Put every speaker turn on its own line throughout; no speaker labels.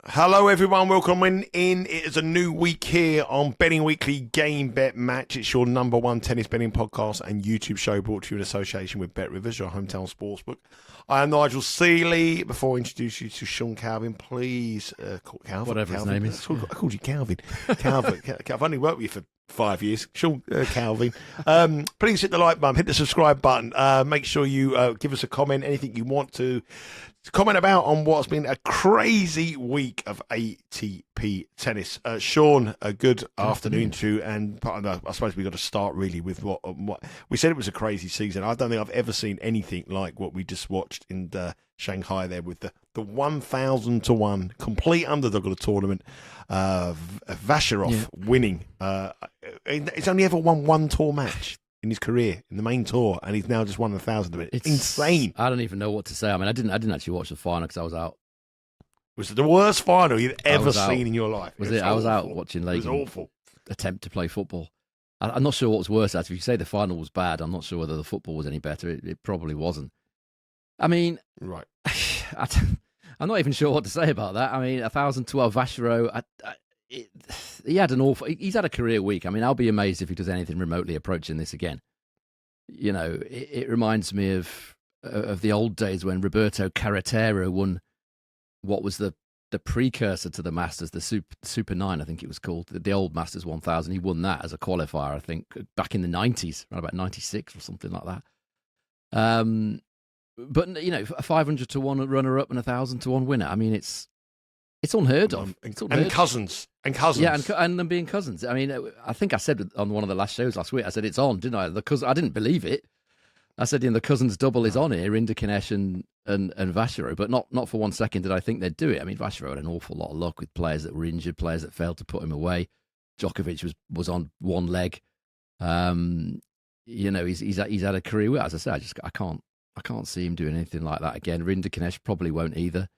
Hello everyone, welcome in. It is a new week here on Betting Weekly Game Bet Match. It's your number one tennis betting podcast and YouTube show brought to you in association with Bet Rivers, your hometown sportsbook. I am Nigel Seeley. Before I introduce you to Sean Calvin, please call Calvin.
Whatever
Calvin.
his name is.
I called you Calvin. Calvin. I've only worked with you for 5 years. Sean Calvin. Please hit the like button, hit the subscribe button. Make sure you give us a comment, anything you want to comment about on what's been a crazy week of ATP tennis. Sean, a good afternoon to you. And I suppose we've got to start really with what we said. It was a crazy season. I don't think I've ever seen anything like what we just watched in Shanghai there with the 1,000 to 1 complete underdog of the tournament. Vacherot winning. He's only ever won one tour match in his career, in the main tour, and he's now just won 1,000 of it. It's insane.
I don't even know what to say. I mean, I didn't actually watch the final because I was out.
Was it the worst final you'd ever seen in your life?
Was it? I was out watching Lake.
It was awful.
Attempt to play football. I'm not sure what was worse. Actually, if you say the final was bad, I'm not sure whether the football was any better. It probably wasn't. I mean,
right.
I'm not even sure what to say about that. I mean, 1,012 Vacherot. He's had a career week. I mean, I'll be amazed if he does anything remotely approaching this again. You know, it reminds me of the old days when Roberto Carretero won what was the precursor to the Masters, the Super 9, I think it was called, the old Masters 1000. He won that as a qualifier, I think, back in the 90s, around about 96 or something like that. But, you know, a 500 to 1 runner-up and 1,000 to 1 winner. I mean, it's unheard of.
And cousins.
Yeah, and them being cousins. I mean, I think I said on one of the last shows last week, I said it's on, didn't I? I didn't believe it. I said, the cousins double is on here, Indikanesh and Vacherot, but not for 1 second did I think they'd do it. I mean, Vacherot had an awful lot of luck with players that were injured, players that failed to put him away. Djokovic was on one leg. He's had a career. As I said, I can't see him doing anything like that again. Indikanesh probably won't either.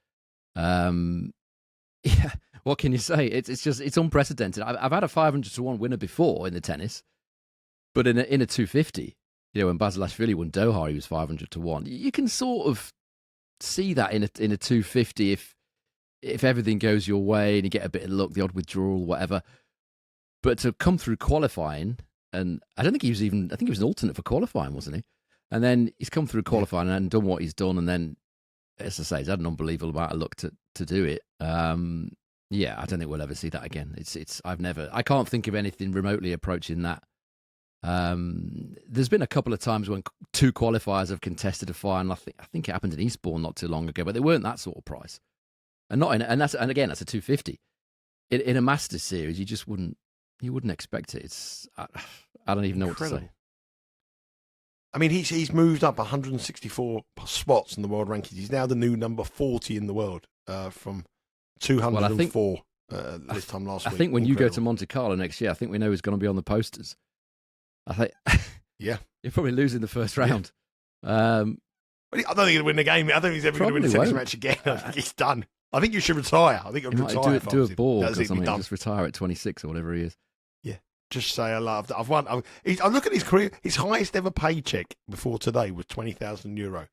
Yeah, what can you say? It's unprecedented. I've had a 500 to 1 winner before in the tennis, but in a 250, when Basilashvili won Doha, he was 500 to 1. You can sort of see that in a 250 if everything goes your way and you get a bit of luck, the odd withdrawal, whatever. But to come through qualifying, and I think he was an alternate for qualifying, wasn't he? And then he's come through qualifying and done what he's done, and then, as I say, he's had an unbelievable amount of luck to do it. I don't think we'll ever see that again. I can't think of anything remotely approaching that. There's been a couple of times when two qualifiers have contested a final. I think it happened in Eastbourne not too long ago, but they weren't that sort of price. And that's a 250. In a Masters series, you wouldn't expect it. I don't even know
Incredible.
What to say.
I mean, he's moved up 164 spots in the world rankings. He's now the new number 40 in the world from 204 this time last week.
I think when you go to Monte Carlo next year, I think we know who's going to be on the posters. I think,
yeah,
you're probably losing the first round.
I don't think he'll win the game. I don't think he's ever going to win a tennis match again. I think he's done. I think you should retire. I think you'll retire.
Do a ball or something. Just retire at 26 or whatever he is.
Yeah. Just say I've won. I look at his career. His highest ever paycheck before today was €20,000,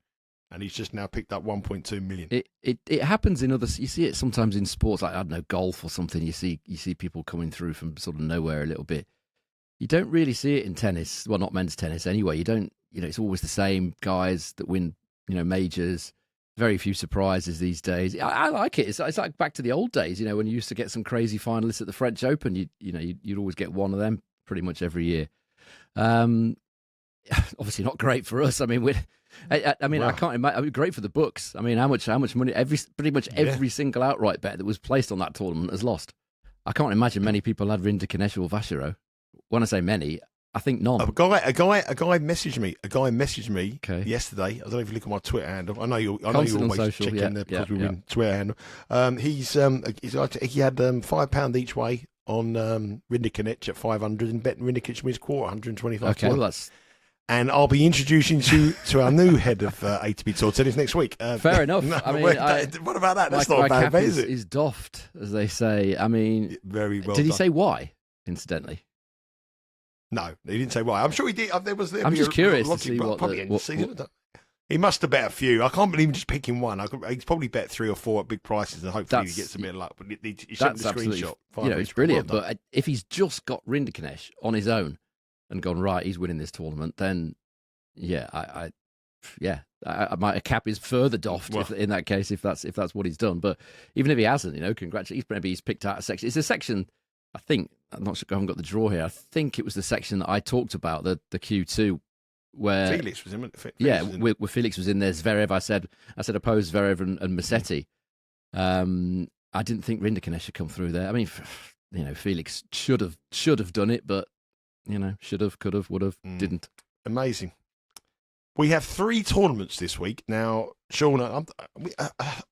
and he's just now picked up 1.2 million.
It happens in other. You see it sometimes in sports, like I don't know, golf or something. You see people coming through from sort of nowhere a little bit. You don't really see it in tennis. Well, not men's tennis anyway. You don't. It's always the same guys that win. Majors. Very few surprises these days. I like it. It's like back to the old days, when you used to get some crazy finalists at the French Open. You'd always get one of them pretty much every year. Obviously not great for us. I mean, I can't imagine. Great for the books. I mean, how much money? Every single outright bet that was placed on that tournament has lost. I can't imagine many people had Indikanesh or Vacherot. When I say many, I think none. A guy
messaged me yesterday. I don't know if you look at my Twitter handle. I know you always
social,
checking because we win Twitter handle. He had £5 each way on Indikanesh at 500 and bet Indikanesh wins quarter 125.
Okay, well that's.
And I'll be introducing you to our new head of ATP Tour Tennis next week.
Fair enough.
What about that? That's
not
bad, is it?
Is doffed, as they say. I mean,
very well.
Did he say why? Incidentally.
No, he didn't say why. I'm sure he did.
I'm just curious to see what.
He must have bet a few. I can't believe him just picking one. He's probably bet 3 or 4 at big prices, and hopefully he gets a bit of luck. But he showed the screenshot.
It's brilliant. But if he's just got Rinderknecht on his own and gone, right, he's winning this tournament, then my cap is further doffed in that case if that's what he's done. But even if he hasn't, congratulations. Maybe he's picked out a section. It's a section. I think I'm not sure. I haven't got the draw here. I think it was the section that I talked about, the Q2, where
Felix was in.
Where Felix was in there. Zverev. I said opposed Zverev and Musetti. I didn't think Rinderknecht should come through there. I mean, Felix should have done it, but should have, could have, would have, didn't.
Amazing. We have 3 tournaments this week. Now, Sean, I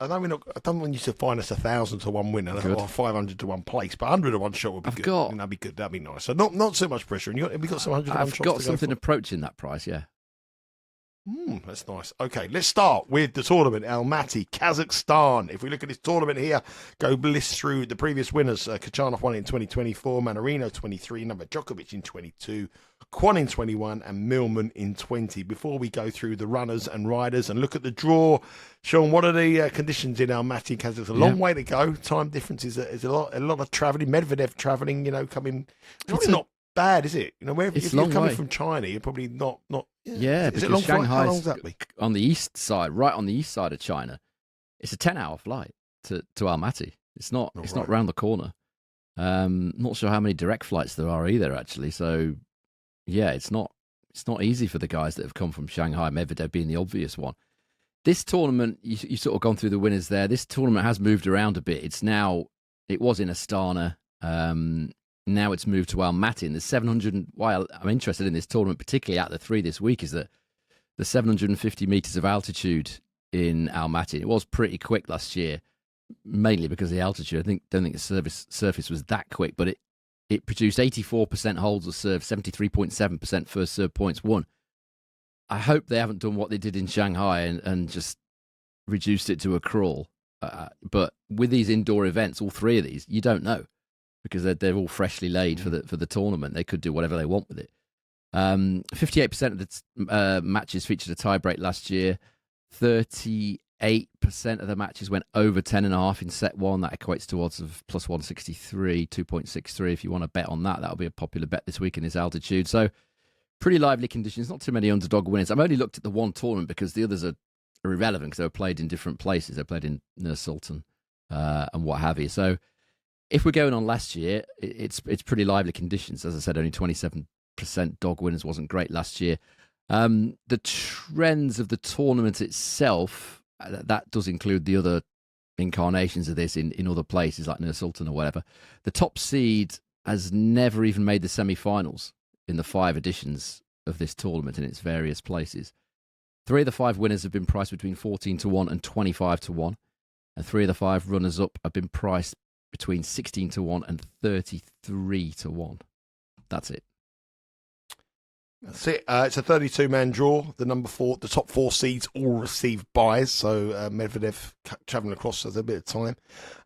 don't want you to find us 1,000 to 1 winner or 500 to 1 place, but 100 to 1 shot would be good. That'd be good. That'd be nice. So not so much pressure. And have you got some 100 to 1 shots?
I've got something approaching that price. Yeah.
That's nice. Okay, let's start with the tournament, Almaty, Kazakhstan. If we look at this tournament here, go list through the previous winners. Khachanov won in 2024, Mannarino 23, Djokovic in 22, Kwon in 21, and Millman in 20. Before we go through the runners and riders and look at the draw, Sean, what are the conditions in Almaty, Kazakhstan? A long way to go. Time difference is a lot of travelling. Medvedev travelling, coming. It's not bad, is it? If you're coming from China, you're probably not.
Yeah,
is it long flight? How long is that be?
On the east side, right on the east side of China. It's a 10-hour flight to Almaty. It's not round the corner. Not sure how many direct flights there are either, actually. So, yeah, it's not easy for the guys that have come from Shanghai, Medvedev being the obvious one. This tournament, you sort of gone through the winners there. This tournament has moved around a bit. It was in Astana. Now it's moved to Almaty. And the 700. Why I'm interested in this tournament, particularly out of the 3 this week, is that the 750 meters of altitude in Almaty. It was pretty quick last year, mainly because of the altitude. Don't think the surface was that quick, but it produced 84% holds of serve, 73.7% first serve points won. I hope they haven't done what they did in Shanghai and just reduced it to a crawl. But with these indoor events, all 3 of these, you don't know, because they're all freshly laid for the tournament. They could do whatever they want with it. 58% of the matches featured a tiebreak last year. 38% of the matches went over 10.5 in set 1. That equates to odds of plus 163, 2.63. If you want to bet on that, that'll be a popular bet this week in this altitude. So pretty lively conditions. Not too many underdog winners. I've only looked at the one tournament because the others are irrelevant because they were played in different places. They played in Nur-Sultan and what have you. So if we're going on last year, it's pretty lively conditions. As I said, only 27% dog winners wasn't great last year. The trends of the tournament itself, that does include the other incarnations of this in other places like Nur-Sultan or whatever. The top seed has never even made the semi-finals in the 5 editions of this tournament in its various places. 3 of the 5 winners have been priced between 14 to 1 and 25 to 1. And 3 of the 5 runners-up have been priced between 16 to 1 and 33 to 1. That's it.
That's it. It's a 32-man draw. The top 4 seeds all receive buys. So Medvedev travelling across has a bit of time.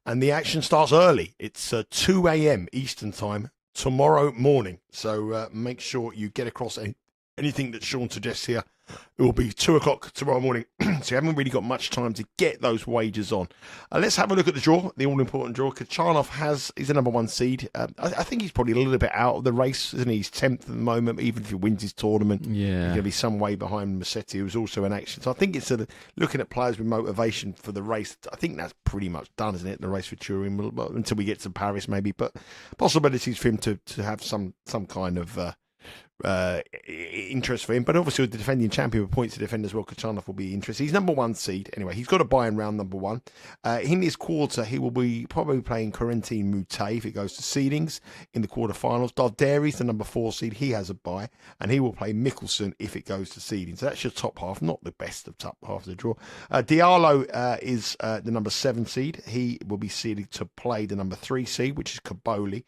And the action starts early. It's 2 a.m. Eastern time tomorrow morning. So make sure you get across anything that Sean suggests here. It will be 2 o'clock tomorrow morning. So you haven't really got much time to get those wagers on. Let's have a look at the draw, the all-important draw. Khachanov is the number 1 seed. I think he's probably a little bit out of the race, isn't he? He's 10th at the moment, even if he wins his tournament.
Yeah.
He's going to be some way behind Musetti, who's also in action. So I think it's looking at players with motivation for the race. I think that's pretty much done, isn't it? The race for Turin, until we get to Paris maybe. But possibilities for him to have some kind of interest for him, but obviously with the defending champion with points to defend as well, Khachanov will be interested. He's number 1 seed anyway. He's got a buy in round number 1. In this quarter, he will be probably playing Corentin Moutet if it goes to seedings in the quarterfinals. Darderi's the number 4 seed. He has a buy, and he will play Michelsen if it goes to seedings. So that's your top half, not the best of top half of the draw. Diallo is the number 7 seed. He will be seeded to play the number 3 seed, which is Kaboli.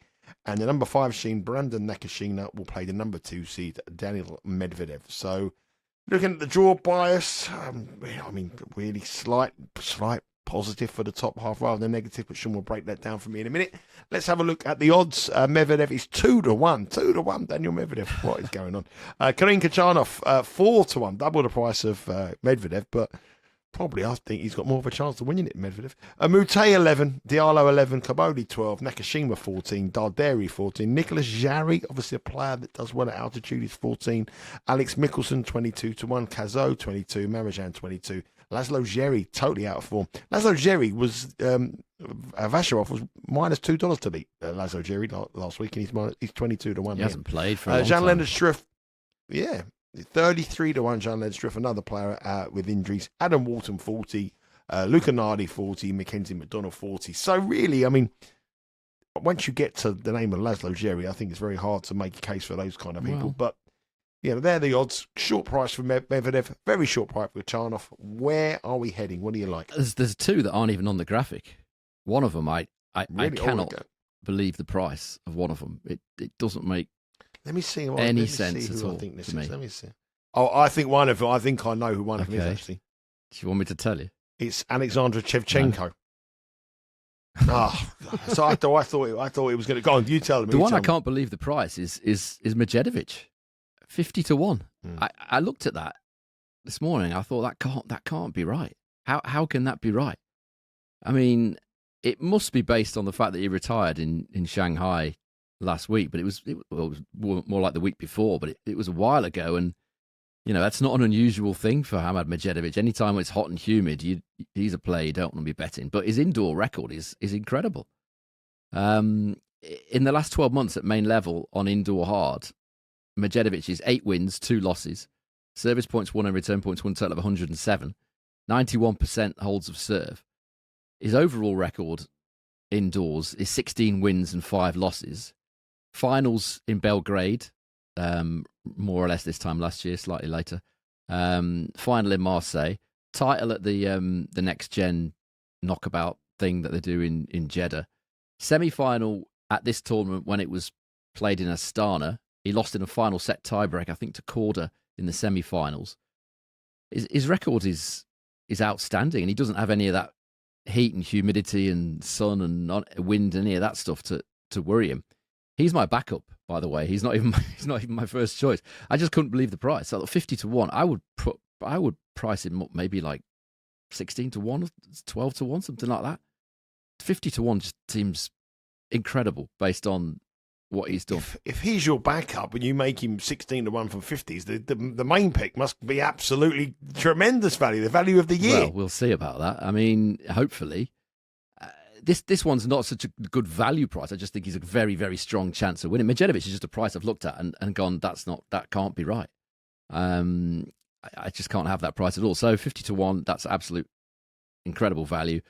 And the number 5 seed, Brandon Nakashima, will play the number 2 seed, Daniel Medvedev. So, looking at the draw bias, really slight positive for the top half rather than negative, but Sean will break that down for me in a minute. Let's have a look at the odds. Medvedev is 2-1. 2-1, Daniel Medvedev. What is going on? Karim Khachanov, 4-1, double the price of Medvedev, but probably I think he's got more of a chance of winning it, Medvedev. Mute 11, Diallo 11, Kaboli 12, Nakashima 14, Darderi 14, Nicholas Jarry, obviously a player that does well at altitude, is 14, Alex Michelsen 22-1, Cazot 22, Marijan 22, Laszlo Djere totally out of form. Laszlo Djere was Vacherot was -$2 to beat Laszlo Djere last week, and he's 22-1.
He hasn't played for a long
Jan
time.
Leonard Struff, 33-1. Jan Leonard Struff, another player with injuries. Adam Walton 40, Luca Nardi 40, Mackenzie McDonald 40. So really, I mean, once you get to the name of Laszlo Djere, I think it's very hard to make a case for those kind of people. But they're the odds. Short price for Medvedev, very short price for Khachanov. Where are we heading? What do you like?
There's two that aren't even on the graphic. One of them, I
Really?
cannot believe the price of one of them. It doesn't make
Let me see
any sense at all
I think this
to
is.
me.
Let me see. Oh, I think one of them. I think I know who one of them is
Okay.
actually.
Do you want me to tell you?
It's Alexander Shevchenko. So I thought it was going to go on. You tell me.
The one I can't believe the price is Medjedovic, 50-1. I looked at that this morning. I thought that can't be right. How can that be right? I mean, it must be based on the fact that he retired in Shanghai last week, but it was more like the week before. But it was a while ago, and that's not an unusual thing for Hamad Medjedovic. Anytime it's hot and humid, he's a player you don't want to be betting. But his indoor record is incredible. In the last 12 months at main level on indoor hard, Medjedovic is 8 wins, 2 losses, service points won and return points won, total of 107, 91% holds of serve. His overall record indoors is 16 wins and 5 losses. Finals in Belgrade, more or less this time last year, slightly later. Final in Marseille. Title at the next gen knockabout thing that they do in Jeddah. Semi-final at this tournament when it was played in Astana. He lost in a final set tiebreak, I think, to Korda in the semi-finals. His record is outstanding, and he doesn't have any of that heat and humidity and sun and wind and any of that stuff to worry him. He's my backup, by the way. He's not even my first choice. I just couldn't believe the price. So 50-1, I would price him up maybe like 16-1, 12-1, something like that. 50-1 just seems incredible based on what he's done.
If he's your backup and you make him 16-1 from 50s, the main pick must be absolutely tremendous value, the value of the year.
Well, we'll see about that. I mean, hopefully. This one's not such a good value price. I just think he's a very, very strong chance of winning. Medjedovic is just a price I've looked at and gone, that can't be right. I just can't have that price at all. So 50-1, that's absolute incredible value.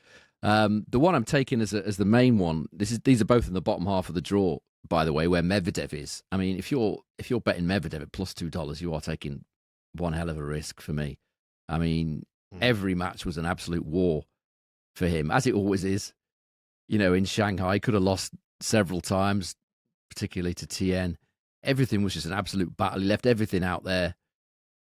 The one I'm taking as the main one, these are both in the bottom half of the draw, by the way, where Medvedev is. I mean, if you're betting Medvedev at +$2, you are taking one hell of a risk for me. I mean, every match was an absolute war for him, as it always is. In Shanghai, he could have lost several times, particularly to Tien. Everything was just an absolute battle. He left everything out there,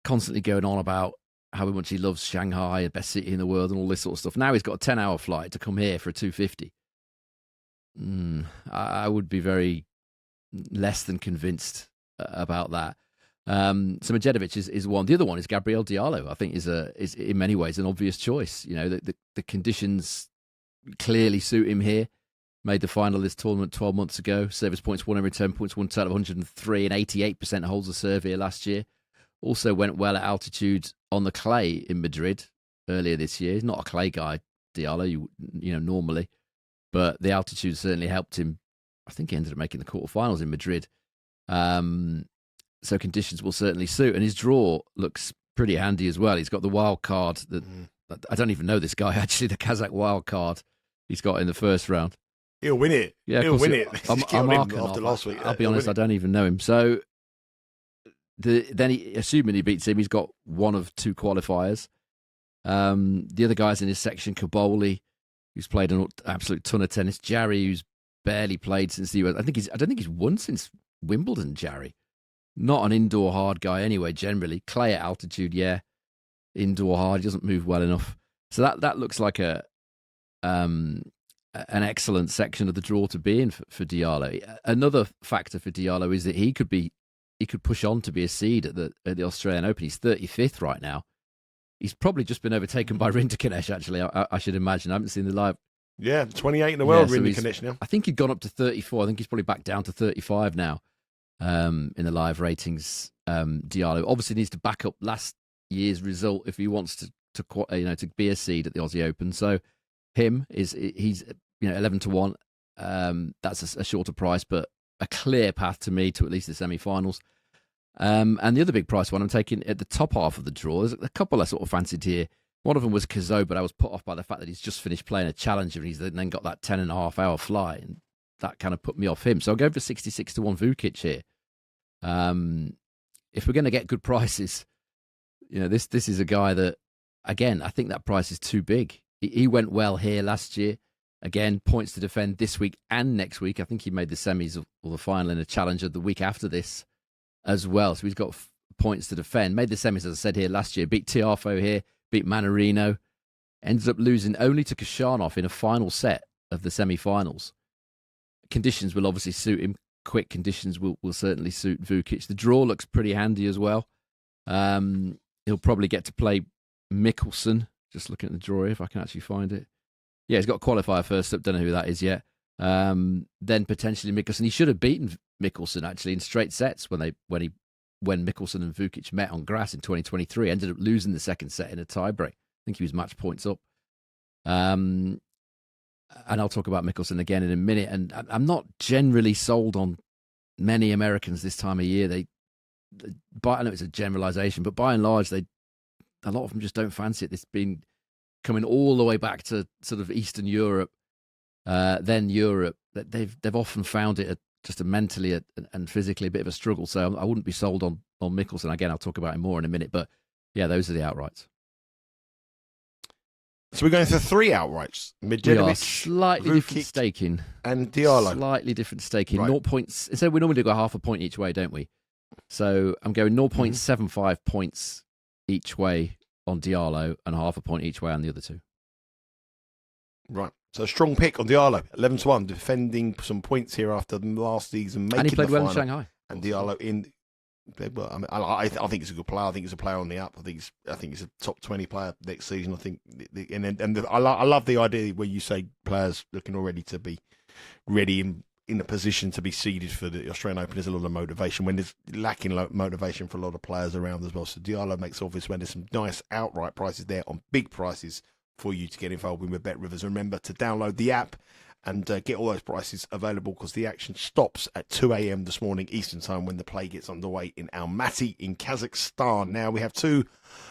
constantly going on about how much he loves Shanghai, the best city in the world, and all this sort of stuff. Now he's got a 10-hour flight to come here for a 250. I would be very less than convinced about that. So Medjedovic is one. The other one is Gabriel Diallo. I think is in many ways an obvious choice. The conditions clearly suit him here. Made the final of this tournament 12 months ago. Service points won and return points won, total of 103 and 88% holds the serve here last year. Also went well at altitude on the clay in Madrid earlier this year. He's not a clay guy, Diallo, normally. But the altitude certainly helped him. I think he ended up making the quarterfinals in Madrid. So conditions will certainly suit. And his draw looks pretty handy as well. He's got the wild card. I don't even know this guy, actually, the Kazakh wild card he's got in the first round.
He'll win it.
Yeah,
he'll win it.
I'm marking
after last week.
I'll be honest, I don't even know him. So assuming he beats him, he's got one of 2 qualifiers. The other guys in his section, Kaboli, who's played an absolute ton of tennis. Jarry, who's barely played since the US. I don't think he's won since Wimbledon, Jarry. Not an indoor hard guy anyway, generally. Clay at altitude, yeah. Indoor hard, he doesn't move well enough. So that looks like a an excellent section of the draw to be in for Diallo. Another factor for Diallo is that he could push on to be a seed at the Australian Open. He's 35th right now. He's probably just been overtaken by Rinderknecht, actually, I should imagine. I haven't seen the live.
Yeah, 28 in the world, Rinderknecht now.
I think he'd gone up to 34. I think he's probably back down to 35 now in the live ratings. Diallo obviously needs to back up last year's result if he wants to be a seed at the Aussie Open. So he's 11 to 1. That's a shorter price, but a clear path to me to at least the semi-finals. And the other big price one I'm taking at the top half of the draw. There's a couple I sort of fancied here. One of them was Kazoo, but I was put off by the fact that he's just finished playing a challenger and he's then got that 10.5-hour fly, and that kind of put me off him. So I'll go for 66 to 1 Vukic here. If we're going to get good prices, this is a guy that, again, I think that price is too big. He went well here last year. Again, points to defend this week and next week. I think he made the semis or the final in a challenger the week after this as well. So he's got points to defend. Made the semis, as I said, here last year. Beat Tiafoe here. Beat Manarino. Ended up losing only to Khachanov in a final set of the semi-finals. Conditions will obviously suit him. Quick conditions will certainly suit Vukic. The draw looks pretty handy as well. He'll probably get to play Michelsen. Just looking at the draw here, if I can actually find it. Yeah, he's got a qualifier first up. Don't know who that is yet. Then potentially Michelsen. He should have beaten Michelsen actually in straight sets when Michelsen and Vukic met on grass in 2023. Ended up losing the second set in a tiebreak. I think he was match points up. And I'll talk about Michelsen again in a minute. And I'm not generally sold on many Americans this time of year. I know it's a generalization, but by and large, a lot of them just don't fancy it. It's been coming all the way back to sort of Eastern Europe, then Europe. That they've often found it just mentally and physically a bit of a struggle. So I wouldn't be sold on Michelsen. Again, I'll talk about him more in a minute. But yeah, those are the outrights.
So we're going for 3 outrights. Medjedovic,
slightly
Vukic,
different staking.
And Diallo.
Slightly different staking.
Right.
0 points. So we normally go half a point each way, don't we? So I'm going 0.75 points each way on Diallo and half a point each way on the other two.
Right. So a strong pick on Diallo. 11 to 1, defending some points here after the last season.
And he played well in Shanghai.
And Diallo well, I mean, I think he's a good player. I think he's a player on the up. I think he's a top 20 player next season. I think, I love the idea where you say players looking already to be ready in a position to be seeded for the Australian Open. There's a lot of motivation when there's lacking motivation for a lot of players around as well. So Diallo makes obvious when there's some nice outright prices there on big prices for you to get involved with Bet Rivers. Remember to download the app and get all those prices available because the action stops at 2 a.m. this morning Eastern time when the play gets underway in Almaty in Kazakhstan. Now we have 2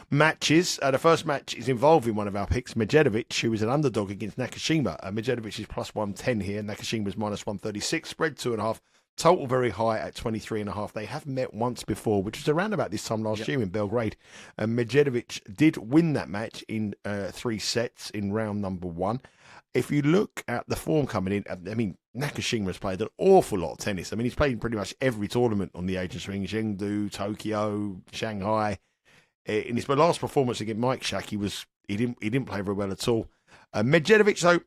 matches. The first match is involving one of our picks, Medjedovic, who is an underdog against Nakashima. Medjedovic is plus 110 here. Nakashima is minus 136. Spread 2.5. Total very high at 23.5. They have met once before, which was around about this time last year in Belgrade. Medjedovic did win that match in 3 sets in round number 1. If you look at the form coming in, I mean, Nakashima has played an awful lot of tennis. I mean, he's played in pretty much every tournament on the Asian swing, Chengdu, Tokyo, Shanghai. In his last performance against Mike Shack, he didn't play very well at all. Medjedovic, though,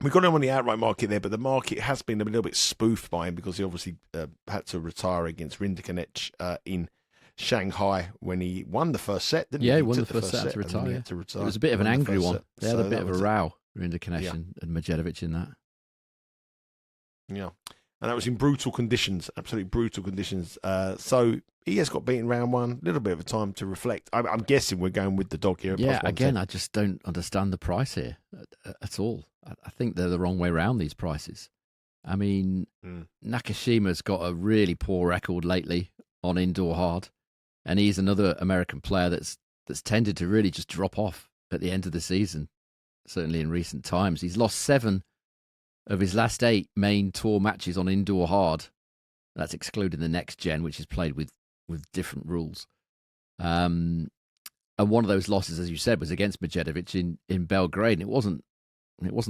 we got him on the outright market there, but the market has been a little bit spoofed by him because he obviously had to retire against Rinderknecht in Shanghai when he won the first set, didn't he?
Yeah, he won the first set to retire. It was a bit of an angry one. They had a bit of a row, Rinderknecht and Medjedovic in that.
Yeah, and that was in brutal conditions, absolutely brutal conditions. So he has got beaten round 1, a little bit of a time to reflect. I'm guessing we're going with the dog here.
Yeah, again, I just don't understand the price here at all. I think they're the wrong way around, these prices. I mean, Nakashima's got a really poor record lately on indoor hard, and he's another American player that's tended to really just drop off at the end of the season, certainly in recent times. He's lost 7 of his last 8 main tour matches on indoor hard. That's excluding the next gen, which is played with different rules. And one of those losses, as you said, was against Medjedovic in Belgrade. And it wasn't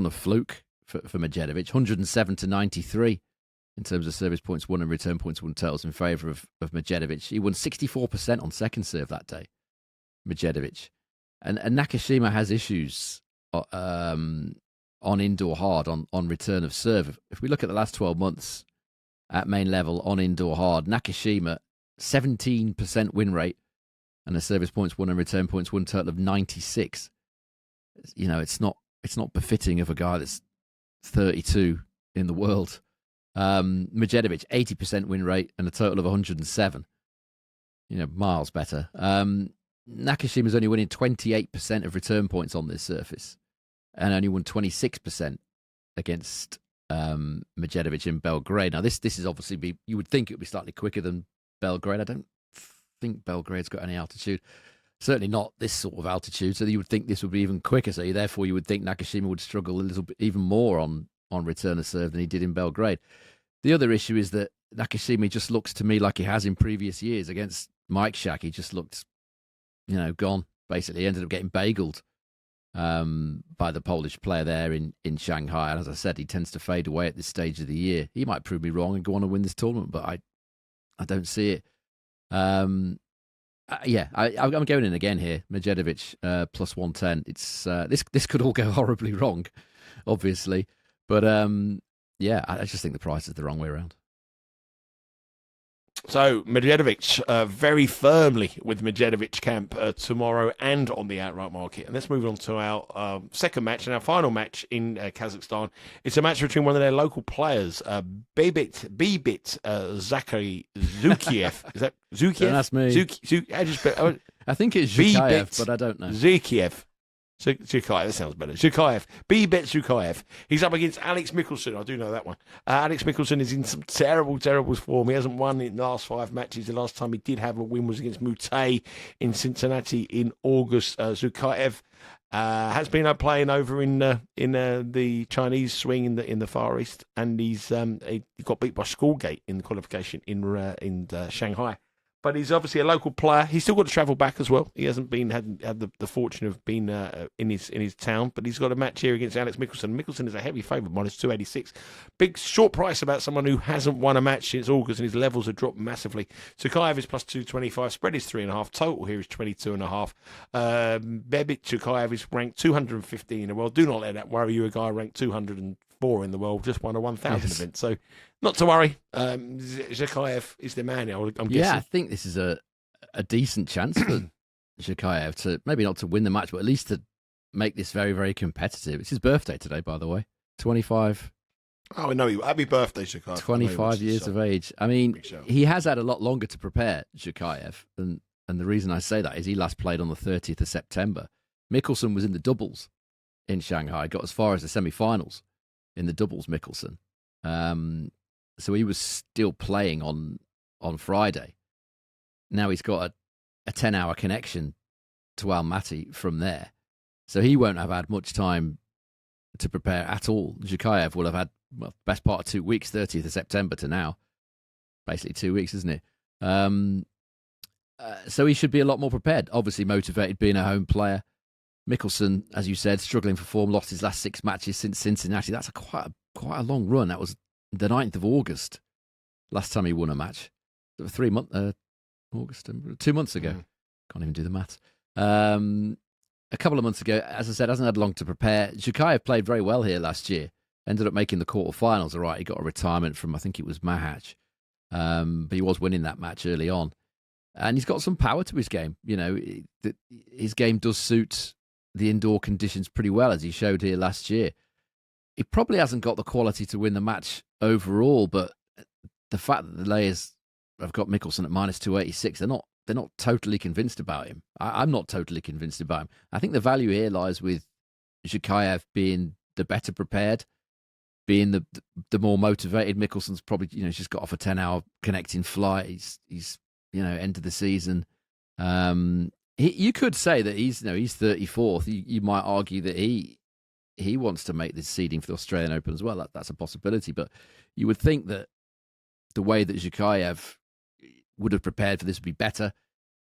a fluke for Medjedovic. 107 to 93 in terms of service points won and return points won totals in favour of Medjedovic. He won 64% on second serve that day, Medjedovic. And Nakashima has issues on indoor hard on return of serve. If we look at the last 12 months at main level on indoor hard, Nakashima, 17% win rate and a service points won and return points won total of 96. It's not befitting of a guy that's 32 in the world. Medjedovic, 80% win rate and a total of 107. Miles better. Nakashima's only winning 28% of return points on this surface and only won 26% against Medjedovic in Belgrade. Now, this is obviously you would think it would be slightly quicker than Belgrade. I don't think Belgrade's got any altitude. Certainly not this sort of altitude, so you would think this would be even quicker. So therefore, you would think Nakashima would struggle a little bit even more on return of serve than he did in Belgrade. The other issue is that Nakashima just looks to me like he has in previous years against Mike Shack. He just looked, gone, basically. He ended up getting bageled by the Polish player there in Shanghai. And as I said, he tends to fade away at this stage of the year. He might prove me wrong and go on and win this tournament, but I don't see it. I'm going in again here. Medjedovic plus 110. It's this could all go horribly wrong, obviously. But I just think the price is the wrong way around.
So Medjedovic very firmly with Medjedovic camp tomorrow and on the outright market. And let's move on to our second match and our final match in Kazakhstan. It's a match between one of their local players, Beibit Zhukayev. Is that Zhukayev?
Don't ask me. I think it's Zhukayev, but I don't know.
Zhukayev. Zhukayev, that sounds better. Zhukayev. Beibit Zhukayev. He's up against Alex Michelsen. I do know that one. Alex Michelsen is in some terrible, terrible form. He hasn't won in the last 5 matches. The last time he did have a win was against Mute in Cincinnati in August. Zhukayev has been playing over in the Chinese swing in the Far East, and he got beat by Schoolgate in the qualification in Shanghai. But he's obviously a local player. He's still got to travel back as well. He hasn't had the fortune of being in his town, but he's got a match here against Alex Michelsen. Michelsen is a heavy favourite, minus 286. Big short price about someone who hasn't won a match since August, and his levels have dropped massively. Zhukayev is plus 225. Spread is 3.5. Total here is 22.5. Beibit Zhukayev is ranked 215 in the world. Do not let that worry you. A guy ranked 204 in the world just won a 1,000 event. So not to worry. Zhukayev is the man, I'm guessing.
Yeah, I think this is a decent chance for Zhukayev to, maybe not to win the match, but at least to make this very, very competitive. It's his birthday today, by the way. 25.
Oh, no, happy birthday, Zhukayev.
25 years of age. I mean, he has had a lot longer to prepare, Zhukayev, and the reason I say that is he last played on the 30th of September. Michelsen was in the doubles in Shanghai, got as far as the semi-finals in the doubles, Michelsen. So he was still playing on Friday. Now he's got a 10-hour connection to Almaty from there. So he won't have had much time to prepare at all. Zhukayev will have had, best part of 2 weeks, 30th of September to now. Basically 2 weeks, isn't it? So he should be a lot more prepared. Obviously motivated, being a home player. Michelsen, as you said, struggling for form, lost his last 6 matches since Cincinnati. That's quite a long run. That was the 9th of August, last time he won a match. 3 months, August, 2 months ago. Can't even do the maths. A couple of months ago, as I said, hasn't had long to prepare. Zhukayev played very well here last year. Ended up making the quarterfinals. All right, he got a retirement from, I think it was Mahach. But he was winning that match early on. And he's got some power to his game. His game does suit the indoor conditions pretty well, as he showed here last year. He probably hasn't got the quality to win the match overall, but the fact that the layers have got Michelsen at minus 286, they're not totally convinced about him. I'm not totally convinced about him. I think the value here lies with Zhukayev being the better prepared, being the more motivated. Michelsen's probably, he's just got off a 10-hour connecting flight. He's end of the season. You could say that he's 34th. You might argue that he wants to make this seeding for the Australian Open as well. That's a possibility. But you would think that the way that Zhukayev would have prepared for this would be better.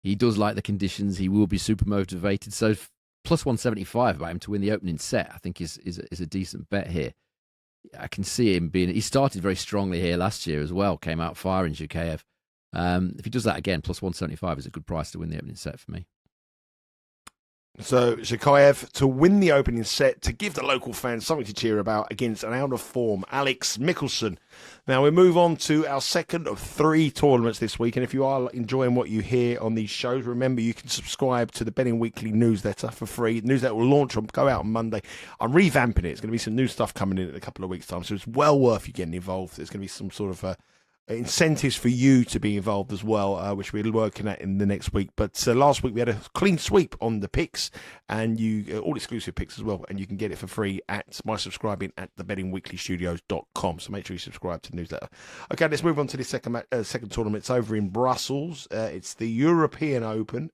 He does like the conditions. He will be super motivated. So plus 175 about him to win the opening set, I think is a decent bet here. I can see him being... He started very strongly here last year as well. Came out firing, Zhukayev. If he does that again, plus 175 is a good price to win the opening set for me.
So Zhukayev to win the opening set to give the local fans something to cheer about against an out-of-form Alex Michelsen. Now we move on to our second of 3 tournaments this week, and if you are enjoying what you hear on these shows, remember you can subscribe to the Betting Weekly newsletter for free. The newsletter will go out on Monday. I'm revamping it. It's going to be some new stuff coming in a couple of weeks' time, so it's well worth you getting involved. There's going to be some sort of incentives for you to be involved as well, which we're working at in the next week. But last week we had a clean sweep on the picks, and you all exclusive picks as well, and you can get it for free by subscribing at thebettingweeklystudios.com. So make sure you subscribe to the newsletter. Okay, let's move on to the second tournament. It's over in Brussels. It's the European Open.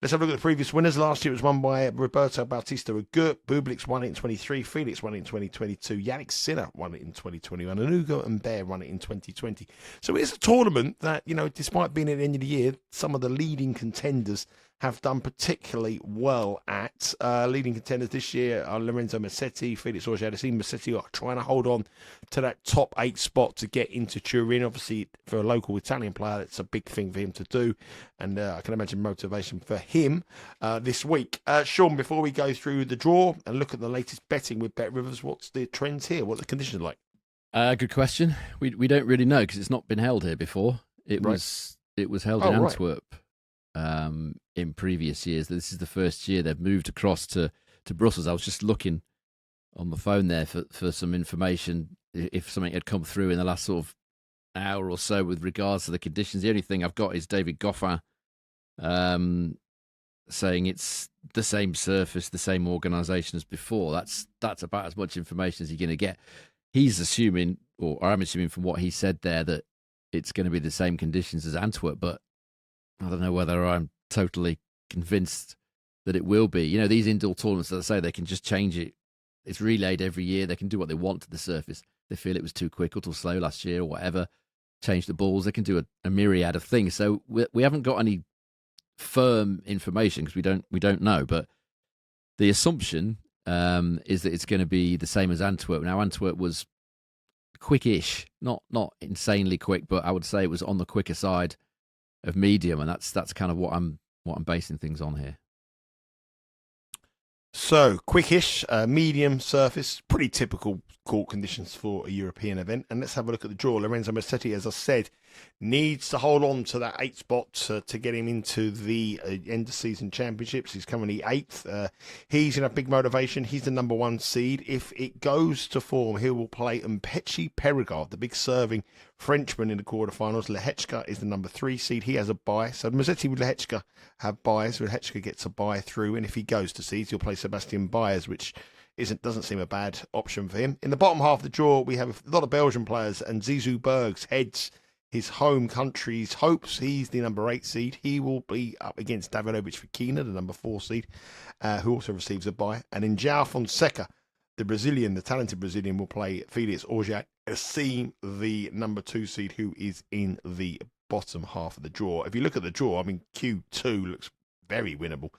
Let's have a look at the previous winners. Last year it was won by Roberto Bautista Agut. Bublik won it in 23. Felix won it in 2022. Yannick Sinner won it in 2021. And Hugo and Bear won it in 2020. So it's a tournament that, despite being at the end of the year, some of the leading contenders have done particularly well at. Leading contenders this year are Lorenzo Musetti, Felix Auger-Aliassime. Musetti are trying to hold on to that top 8 spot to get into Turin. Obviously, for a local Italian player, it's a big thing for him to do. And I can imagine motivation for him this week. Sean, before we go through the draw and look at the latest betting with Bet Rivers, what's the trends here? What are the conditions like?
Good question. We don't really know because it's not been held here before. It was held in Antwerp. In previous years. This is the first year they've moved across to Brussels. I was just looking on the phone there for some information if something had come through in the last sort of hour or so with regards to the conditions. The only thing I've got is David Goffin saying it's the same surface, the same organisation as before. That's about as much information as you're going to get. He's assuming, or I'm assuming from what he said there, that it's going to be the same conditions as Antwerp, but I don't know whether I'm totally convinced that it will be. These indoor tournaments, as I say, they can just change it. It's relayed every year. They can do what they want to the surface. They feel it was too quick or too slow last year or whatever. Change the balls. They can do a myriad of things. So we haven't got any firm information because we don't know. But the assumption is that it's going to be the same as Antwerp. Now, Antwerp was quickish, not insanely quick, but I would say it was on the quicker side of medium, and that's kind of what I'm basing things on here. So quickish, medium surface, pretty typical court conditions for a European event. And let's have a look at the draw. Lorenzo Musetti, as I said, needs to hold on to that 8 spot to get him into the end of season championships. He's currently 8th. He's in a big motivation. He's the number 1 seed. If it goes to form, he will play Mpetshi Perigard, the big serving Frenchman in the quarterfinals. Lehechka is the number 3 seed. He has a bye. So Musetti with Lehechka have byes. Lehechka gets a bye through. And if he goes to seeds, he'll play Sebastian Baez, which doesn't seem a bad option for him. In the bottom half of the draw, we have a lot of Belgian players, and Zizou Bergs heads his home country's hopes. He's the number 8 seed. He will be up against Davidovic Fekina, the number 4 seed, who also receives a bye. And in João Fonseca, the talented Brazilian, will play Felix Auger-Aliassime, the number 2 seed, who is in the bottom half of the draw. If you look at the draw, Q2 looks very winnable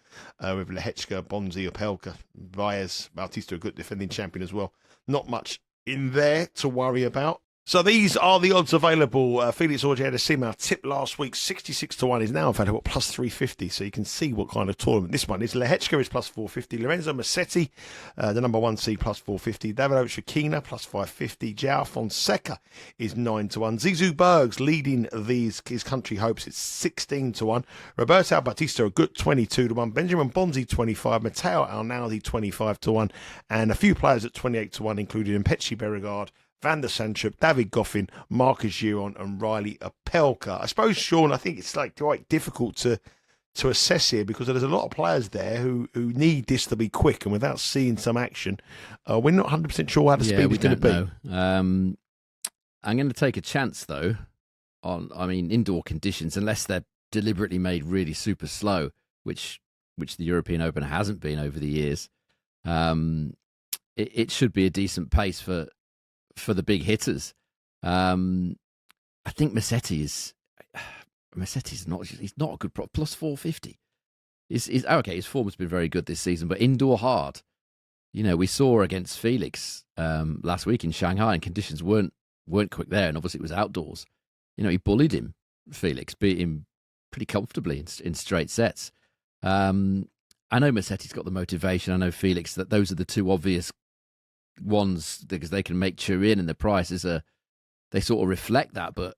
with Lehechka, Bonzi, Opelka, Baez, Bautista, a good defending champion as well. Not much in there to worry about. So these are the odds available. Felix Auger-Aliassime, our tip last week, 66 to 1, is now available plus 350. So you can see what kind of tournament this one is. Lehechka is plus 450. Lorenzo Musetti, the number 1 seed, plus 450. Davidovic Fekina, plus 550. João Fonseca is 9 to 1. Zizou Bergs leading his country hopes. It's 16 to 1. Roberto Bautista Agut, 22 to 1. Benjamin Bonzi, 25. Matteo Arnaldi, 25 to 1. And a few players at 28 to 1, including Mpetshi Perigard, Van der Sandtrup, David Goffin, Marcus Giron, and Reilly Opelka. I suppose, Sean, I think it's quite difficult to assess here because there's a lot of players there who need this to be quick, and without seeing some action, we're not 100% sure how the speed is going to be. I'm going to take a chance, though, on indoor conditions, unless they're deliberately made really super slow, which the European Open hasn't been over the years. It should be a decent pace for the big hitters. I think Musetti's not a good plus 450. Okay, his form has been very good this season, but indoor hard. We saw against Felix last week in Shanghai, and conditions weren't quick there, and obviously it was outdoors. He bullied him. Felix beat him pretty comfortably in straight sets. I know Musetti's got the motivation. I know Felix, that those are the two obvious ones because they can make Turin, and the prices they sort of reflect that. But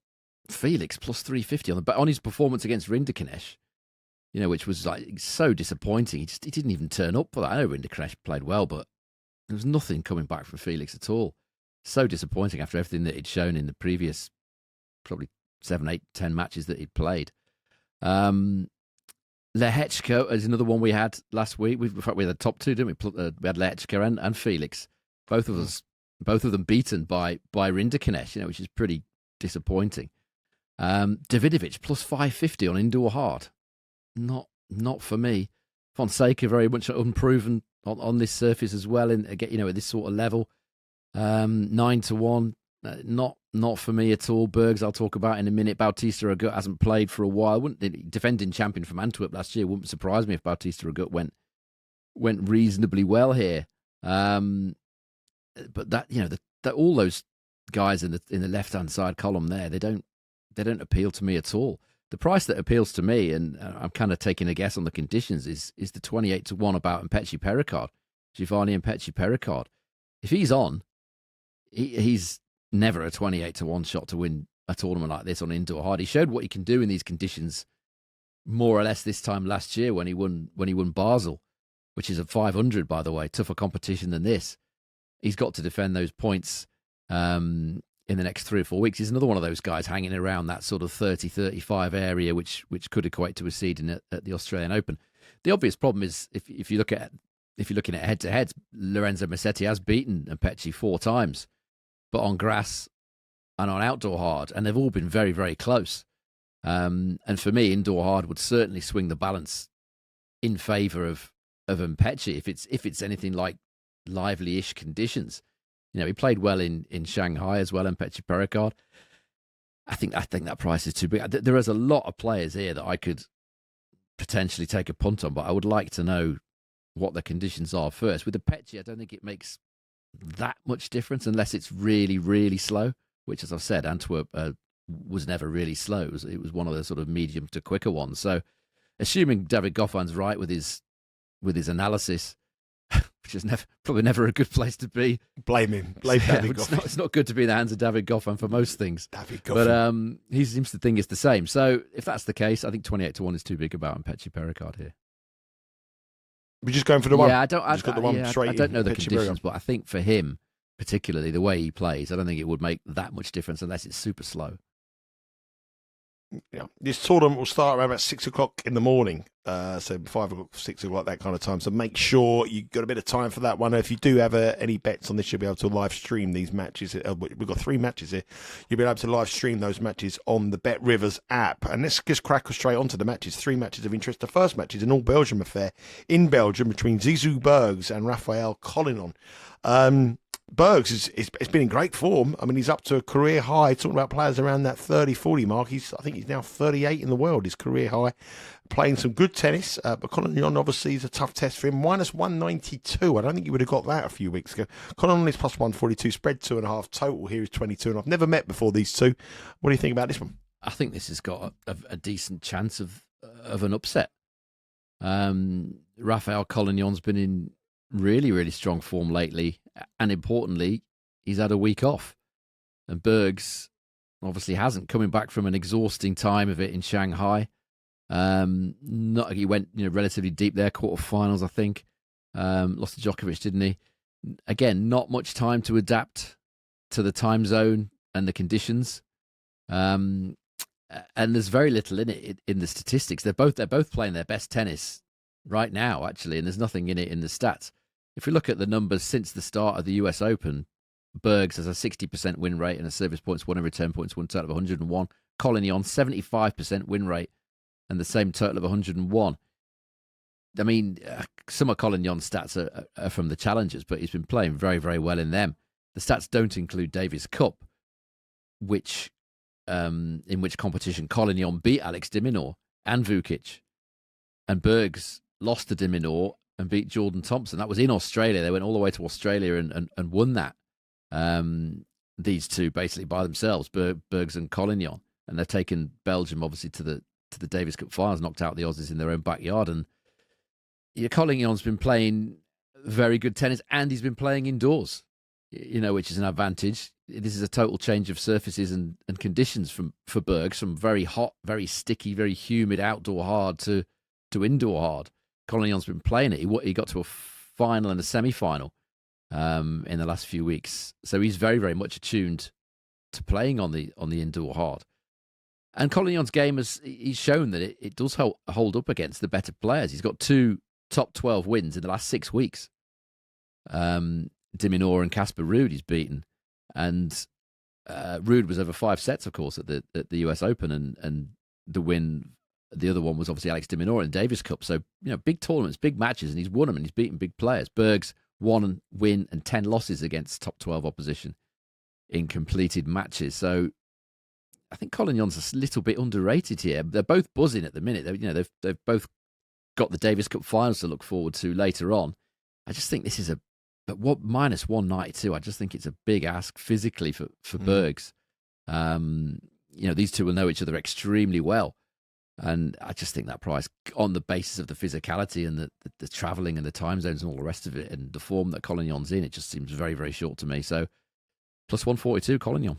Felix plus 350 on his performance against Rinderknecht, which was like so disappointing. He didn't even turn up for that. I know Rinderknecht played well, but there was nothing coming back from Felix at all. So disappointing after everything that he'd shown in the previous probably 7, 8, 10 matches that he'd played. Lehechko is another one we had last week. In fact, we had the top two, didn't we? We had Lehechko and Felix. Both of them beaten by Rinderknecht, which is pretty disappointing. Davidovich plus 550 on indoor hard. Not for me. Fonseca very much unproven on this surface as well. At this sort of level, 9-1. Not for me at all. Bergs, I'll talk about in a minute. Bautista Agut hasn't played for a while. Defending champion from Antwerp last year. Wouldn't surprise me if Bautista Agut went reasonably well here. But that all those guys in the left hand side column there, they don't appeal to me at all. The price that appeals to me, and I'm kind of taking a guess on the conditions, is the 28-1 about Mpechi Pericard, Giovanni Mpechi Pericard. If he's on, he's never a 28-1 shot to win a tournament like this on indoor hard. He showed what he can do in these conditions more or less this time last year when he won Basel, which is a 500, by the way, tougher competition than this. He's got to defend those points in the next 3 or 4 weeks. He's another one of those guys hanging around that sort of 30-35 area, which could equate to a seed at the Australian Open. The obvious problem is if you're looking at head-to-heads, Lorenzo Musetti has beaten Mpechi 4 times, but on grass and on outdoor hard, and they've all been very, very close. And for me, indoor hard would certainly swing the balance in favour of Mpechi if it's anything like lively-ish conditions. He played well in Shanghai as well, Mpechi Pericard. I think that price is too big. There is a lot of players here that I could potentially take a punt on, but I would like to know what the conditions are first. With Mpechi, I don't think it makes that much difference unless it's really, really slow, which, as I've said, Antwerp was never really slow. It was one of the sort of medium to quicker ones. So assuming David Goffin's right with his analysis, which is probably never a good place to be.
Blame him. Blame David Goffin.
It's not good to be in the hands of David Goffin for most things.
David Goffin.
But he seems to think it's the same. So if that's the case, I think 28-1 is too big about Mpechi Pericard here.
We're just going for the one.
Yeah, I don't know the
Mpechi
conditions,
Pericard.
but I think for him, particularly the way he plays, I don't think it would make that much difference unless it's super slow.
Yeah, this tournament will start around about 6 o'clock in the morning, so 5 o'clock, 6 o'clock, that kind of time. So make sure you've got a bit of time for that one. If you do have any bets on this, you'll be able to live stream these matches. We've got 3 matches here. You'll be able to live stream those matches on the Bet Rivers app. And let's just crack straight onto the matches. 3 matches of interest. The first match is an all-Belgium affair in Belgium between Zizou Bergs and Raphael Collignon. Bergs it's been in great form. I mean, he's up to a career high. Talking about players around that 30-40 mark. I think he's now 38 in the world, his career high. Playing some good tennis. But Collignon obviously is a tough test for him. Minus 192. I don't think you would have got that a few weeks ago. Collignon is plus 142. Spread 2.5. Total here is 22.5. Never met before these two. What do you think about this one?
I think this has got a decent chance of an upset. Raphael Collignon's been in really, really strong form lately, and importantly, he's had a week off. And Bergs obviously hasn't, coming back from an exhausting time of it in Shanghai. He went relatively deep there, quarterfinals, I think. Lost to Djokovic, didn't he? Again, not much time to adapt to the time zone and the conditions. And there's very little in it in the statistics. They're both playing their best tennis right now, actually, and there's nothing in it in the stats. If we look at the numbers since the start of the US Open, Bergs has a 60% win rate and a service points won every 10 points, won total of 101. Collignon, 75% win rate and the same total of 101. I mean, some of Collignon's stats are from the Challengers, but he's been playing very, very well in them. The stats don't include Davis Cup, in which competition Collignon beat Alex de Minaur and Vukic, and Bergs lost to de Minaur and beat Jordan Thompson. That was in Australia. They went all the way to Australia and won that. These two basically by themselves, Bergs and Collignon, and they've taken Belgium obviously to the Davis Cup finals, knocked out the Aussies in their own backyard. And Collignon's been playing very good tennis, and he's been playing indoors, which is an advantage. This is a total change of surfaces and conditions for Bergs, from very hot, very sticky, very humid outdoor hard to indoor hard. Collignon's been playing it. He got to a final and a semi-final in the last few weeks, so he's very, very much attuned to playing on the indoor hard. And Collignon's game he's shown that it does hold up against the better players. He's got 2 top 12 wins in the last 6 weeks. De Minaur and Casper Ruud he's beaten, and Ruud was over 5 sets, of course, at the US Open, and the other one was obviously Alex de Minaur in the Davis Cup. So big tournaments, big matches, and he's won them, and he's beaten big players. Bergs 1 win and 10 losses against top 12 opposition in completed matches. So I think Collignon's a little bit underrated here. They're both buzzing at the minute. They've both got the Davis Cup finals to look forward to later on. I just think this is minus 192. I just think it's a big ask physically for Bergs. These two will know each other extremely well, and I just think that price, on the basis of the physicality and the travelling and the time zones and all the rest of it, and the form that Collignon's in, it just seems very, very short to me. So plus 142, Collignon.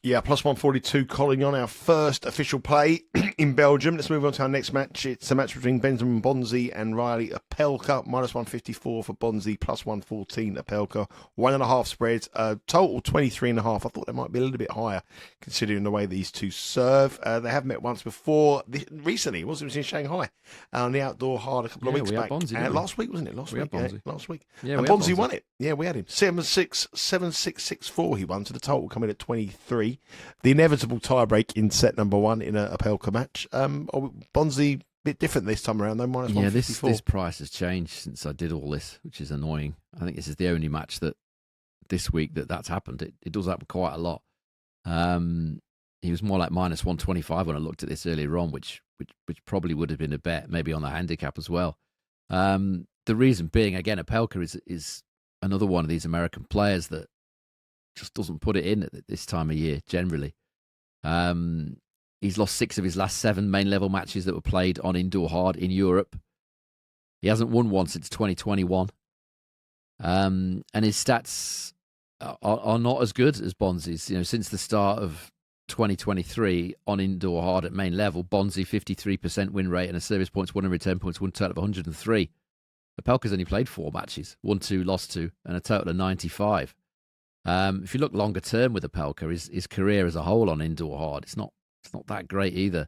Yeah, plus 142, Collignon, our first official play in Belgium. Let's move on to our next match. It's a match between Benjamin Bonzi and Reilly. Opelka, minus 154 for Bonzi, plus 114 Opelka. 1.5 spreads, total 23.5. I thought they might be a little bit higher, considering the way these two serve. They have met once before, recently. It was in Shanghai, on the outdoor hard a couple of weeks back.
Bonzi,
last week, wasn't it? Last week. Last week.
Yeah,
and Bonzi won it. Yeah, we had him. 7-6, 7-6, 6-4 he won, to the total coming at 23. The inevitable tiebreak in set number 1 in a Opelka match. Bonzi, a bit different this time around, though, minus 154.
This price has changed since I did all this, which is annoying. I think this is the only match that this week that's happened. It does happen quite a lot. He was more like minus 125 when I looked at this earlier on, which probably would have been a bet, maybe on the handicap as well. The reason being, again, Opelka is another one of these American players that just doesn't put it in at this time of year, generally. He's lost 6 of his last 7 main level matches that were played on indoor hard in Europe. He hasn't won one since 2021. And his stats are not as good as Bonzi's. Since the start of 2023 on indoor hard at main level, Bonzi 53% win rate and a service points won and return points won total of 103. Opelka's only played 4 matches, won 2, lost 2, and a total of 95. If you look longer term with Opelka, his career as a whole on indoor hard, it's not that great either.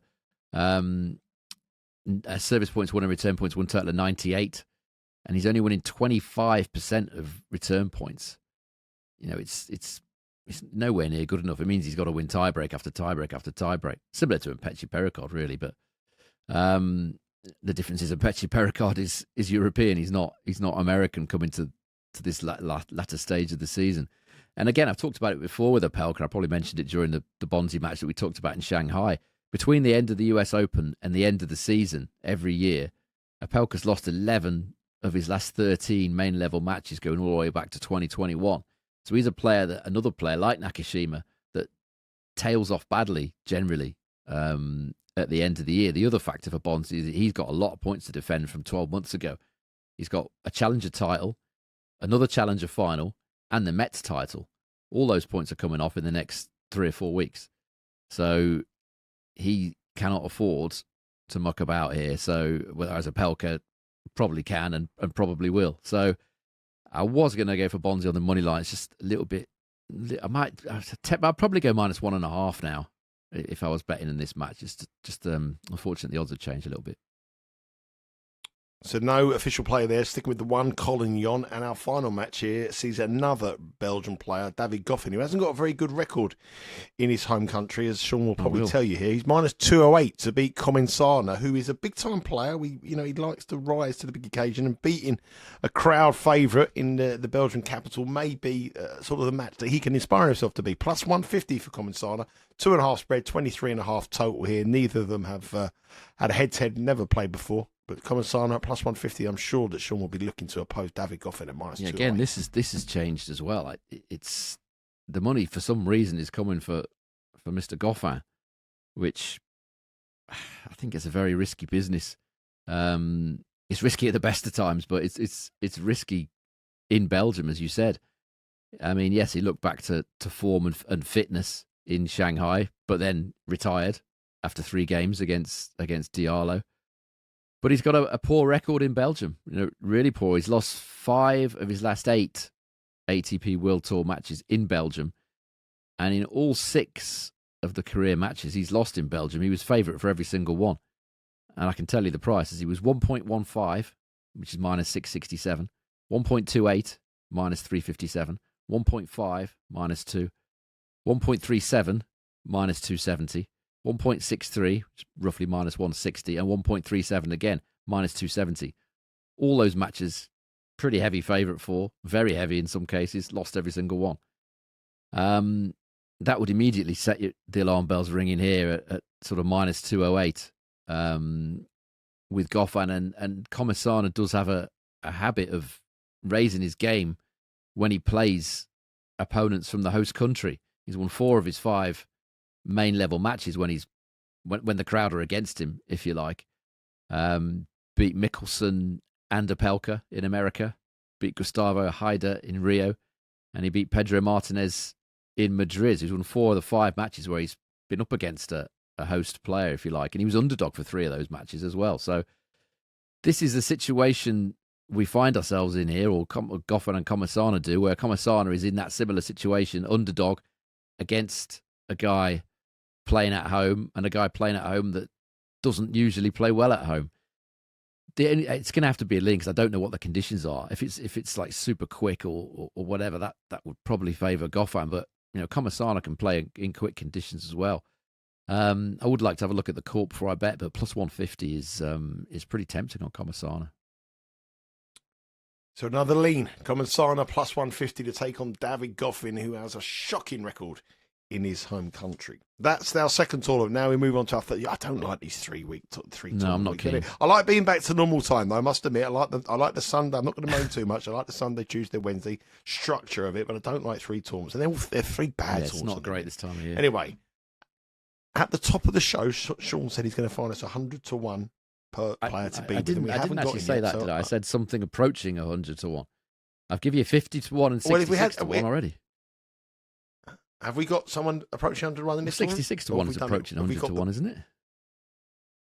Service points won and return points won total of 98, and he's only winning 25% of return points. It's nowhere near good enough. It means he's got to win tiebreak after tiebreak after tiebreak, similar to Mpechi Pericard, really. But the difference is Mpechi Pericard is European. He's not American coming to this latter stage of the season. And again, I've talked about it before with Opelka. I probably mentioned it during the Bonzi match that we talked about in Shanghai. Between the end of the US Open and the end of the season every year, Opelka's lost 11 of his last 13 main level matches, going all the way back to 2021. So he's another player like Nakashima, that tails off badly generally at the end of the year. The other factor for Bonzi is that he's got a lot of points to defend from 12 months ago. He's got a challenger title, another challenger final, and the Mets title. All those points are coming off in the next 3 or 4 weeks. So he cannot afford to muck about here. So whereas Opelka probably can and probably will. So I was going to go for Bonzi on the money line. It's just a little bit. I'd probably go minus 1.5 now if I was betting in this match. Just unfortunately the odds have changed a little bit.
So no official player there, sticking with the one Collignon. And our final match here sees another Belgian player, David Goffin, who hasn't got a very good record in his home country, as Sean will probably tell you here. He's minus 208 to beat Comesana, who is a big-time player. He likes to rise to the big occasion, and beating a crowd favourite in the Belgian capital may be sort of the match that he can inspire himself to be. Plus 150 for Comesana, 2.5 spread, 23.5 total here. Neither of them have had a head-to-head, never played before. But Comesana at plus 150, I'm sure that Sean will be looking to oppose David Goffin at minus 2.
Again, this has changed as well. It's the money for some reason is coming for Mr. Goffin, which I think is a very risky business. It's risky at the best of times, but it's risky in Belgium, as you said. I mean, yes, he looked back to form and fitness in Shanghai, but then retired after 3 games against Diallo. But he's got a poor record in Belgium, really poor. He's lost 5 of his last 8 ATP World Tour matches in Belgium. And in all 6 of the career matches he's lost in Belgium, he was favourite for every single one. And I can tell you the prices. He was 1.15, which is minus 667, 1.28, minus 357, 1.5, minus 2, 1.37, minus 270, 1.63, which is roughly minus 160, and 1.37 again, minus 270. All those matches, pretty heavy favourite for, very heavy in some cases, lost every single one. That would immediately set the alarm bells ringing here at sort of minus 208 with Goffin. And Comesana does have a habit of raising his game when he plays opponents from the host country. He's won 4 of his 5 main level matches when the crowd are against him, if you like. Beat Michelsen and Opelka in America, beat Gustavo Haida in Rio, and he beat Pedro Martinez in Madrid. He's won 4 of the 5 matches where he's been up against a host player, if you like, and he was underdog for 3 of those matches as well. So this is the situation we find ourselves in here, or Goffin and Comesana do, where Comesana is in that similar situation, underdog against a guy playing at home and a guy playing at home that doesn't usually play well at home. It's going to have to be a link, because I don't know what the conditions are. If it's like super quick or whatever, that would probably favour Goffin. But Comesana can play in quick conditions as well. I would like to have a look at the corp before I bet, but plus 150 is pretty tempting on Comesana.
So another lean, Comesana plus 150 to take on David Goffin, who has a shocking record in his home country. That's our second tournament. Now we move on to our third. I don't like these 3 tournaments.
No, I'm not keen.
I like being back to normal time, though. I must admit, I like the Sunday. I'm not going to moan too much. I like the Sunday, Tuesday, Wednesday structure of it, but I don't like 3 tournaments. And they're 3 bad tournaments.
It's not great this time of year.
Anyway, at the top of the show, Sean said he's going to find us 100 to 1 per player to beat.
I didn't actually say that, did I? I said something approaching 100 to 1. I've given you 50 to 1 and 66 to 1 already.
Have we got someone approaching 100 to 1 in this
66 to 1 is approaching 100 to 1, isn't it?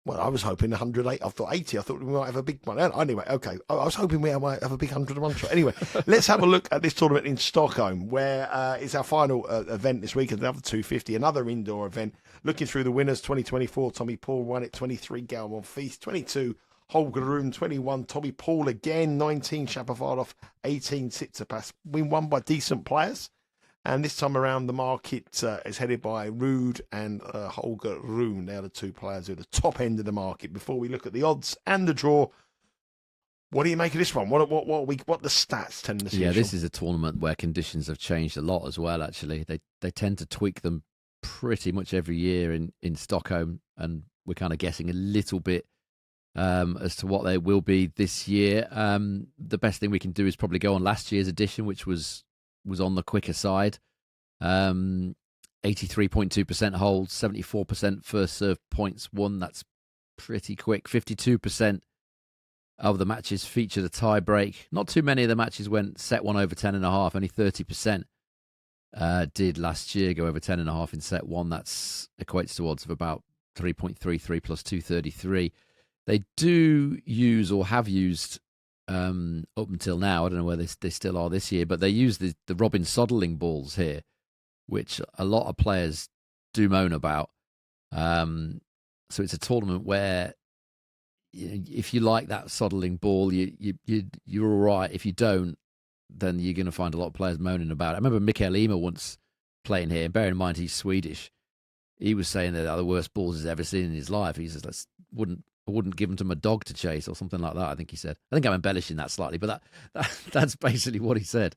Well, I was hoping 108. I thought 80. I thought we might have a big one. Anyway, okay. I was hoping we might have a big 100 to 1 shot. Anyway, let's have a look at this tournament in Stockholm, where it's our final event this week. Another 250, another indoor event. Looking through the winners, 2024, Tommy Paul won it. 23, Galmon Feast. 22, Holger Rune. 21, Tommy Paul again. 19, Shapovalov. 18, Tsitsipas. Been won by decent players. And this time around, the market is headed by Ruud and Holger Rune. They're the 2 players who are the top end of the market. Before we look at the odds and the draw, what do you make of this one? What the stats tend to say?
Yeah, this is a tournament where conditions have changed a lot as well. Actually, they tend to tweak them pretty much every year in Stockholm, and we're kind of guessing a little bit as to what they will be this year. The best thing we can do is probably go on last year's edition, which was on the quicker side. 83.2% holds, 74% first serve points won. That's pretty quick. 52% of the matches featured a tie break. Not too many of the matches went set 1 over 10.5. Only 30% did last year go over 10.5 in set 1. That's equates to odds of about 3.33 plus 233. They do use, or have used, up until now, I don't know where they still are this year, but they use the Robin Soderling balls here, which a lot of players do moan about. So it's a tournament where if you like that Soderling ball, you're all right. If you don't, then you're going to find a lot of players moaning about it. I remember Mikael Ymer once playing here, and bearing in mind he's Swedish, he was saying that they're the worst balls he's ever seen in his life. He says, I wouldn't give them to my dog to chase, or something like that, I think he said. I think I'm embellishing that slightly, but that's basically what he said.